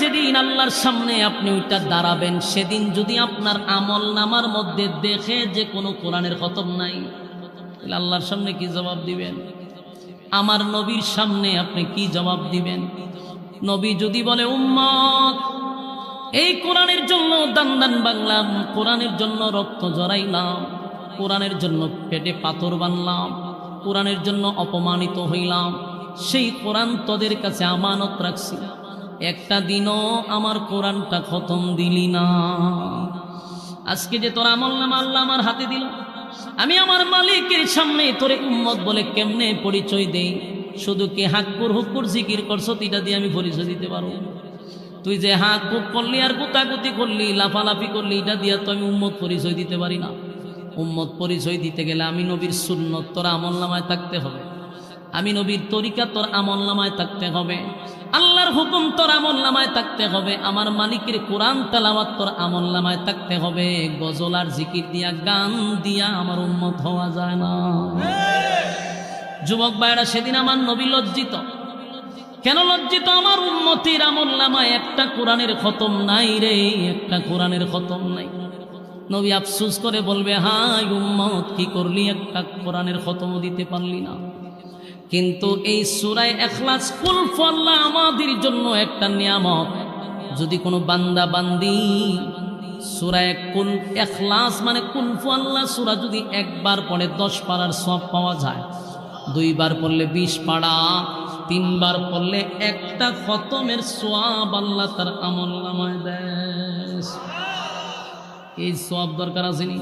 যেদিন আল্লাহর সামনে আপনি ওইটা দাঁড়াবেন, সেদিন যদি আপনার আমল নামার মধ্যে দেখে যে কোনো কোরআনের খতম নাই, তাহলে আল্লাহর সামনে কি জবাব দিবেন? আমার নবীর সামনে আপনি কি জবাব দিবেন? নবী যদি বলে, উম্মত এই কোরআনের জন্য দান দান বাংলাম, কোরআনের জন্য রক্ত জড়াইলাম, কোরআনের জন্য পেটে পাথর বানলাম, কোরআনের জন্য অপমানিত হইলাম, সেই কোরআন তোদের কাছে আমানত রাখছি, একটা দিনও আমার কোরআনটা খতম দিলি না। আজকে যে তোর আমল নামা আল্লাহ আমার হাতে দিল, আমি আমার মালিকের সামনে তোরে উম্মত বলে কেমনে পরিচয় দেই? শুধু কি হাক্কুর হুক্কুর জিকির করছো এটা দিয়ে আমি পরিচয় দিতে পারবো? তুই যে হাক হুক করলি আর গুতাগুতি করলি, লাফালাফি করলি, এটা দিয়ে তো আমি উম্মত পরিচয় দিতে পারি না। উম্মত পরিচয় দিতে গেলে আমি নবীর সুন্নত তোর আমল নামায় থাকতে হবে, আমি নবীর তরিকা তোর আমল নামায় থাকতে হবে, আল্লাহর হুকুম তোর আমল নামায় থাকতে হবে, আমার মালিকের কোরআন তেলাওয়াত তোর আমল নামায় থাকতে হবে। গজল আর জিকির দিয়া, গান দিয়া আমার উম্মত হওয়া যায় না। যুবক ভাইরা, সেদিন আমার নবী লজ্জিত। কেন লজ্জিত? আমার উম্মতের আমল নামায় একটা কোরআনের খতম নাই রে, একটা কোরআনের খতম নাই। নবী আফসোস করে বলবে, হায় উম্মত, কি করলি, একটা কোরআনের খতম দিতে পারলি না। কিন্তু এই সূরা ইখলাস, কুল আল্লাহ আমাদের জন্য একটা নিয়ামত। যদি কোনো বান্দা বান্দি সূরা কুল ইখলাস মানে কুল আল্লাহ সূরা যদি একবার পড়ে 10 পারার সওয়াব পাওয়া যায়, 2 বার পড়লে 20 পারা, 3 বার পড়লে একটা খতমের সওয়াব আল্লাহ তার আমল নামায় দেয়। এই সওয়াব দরকার আছে নি?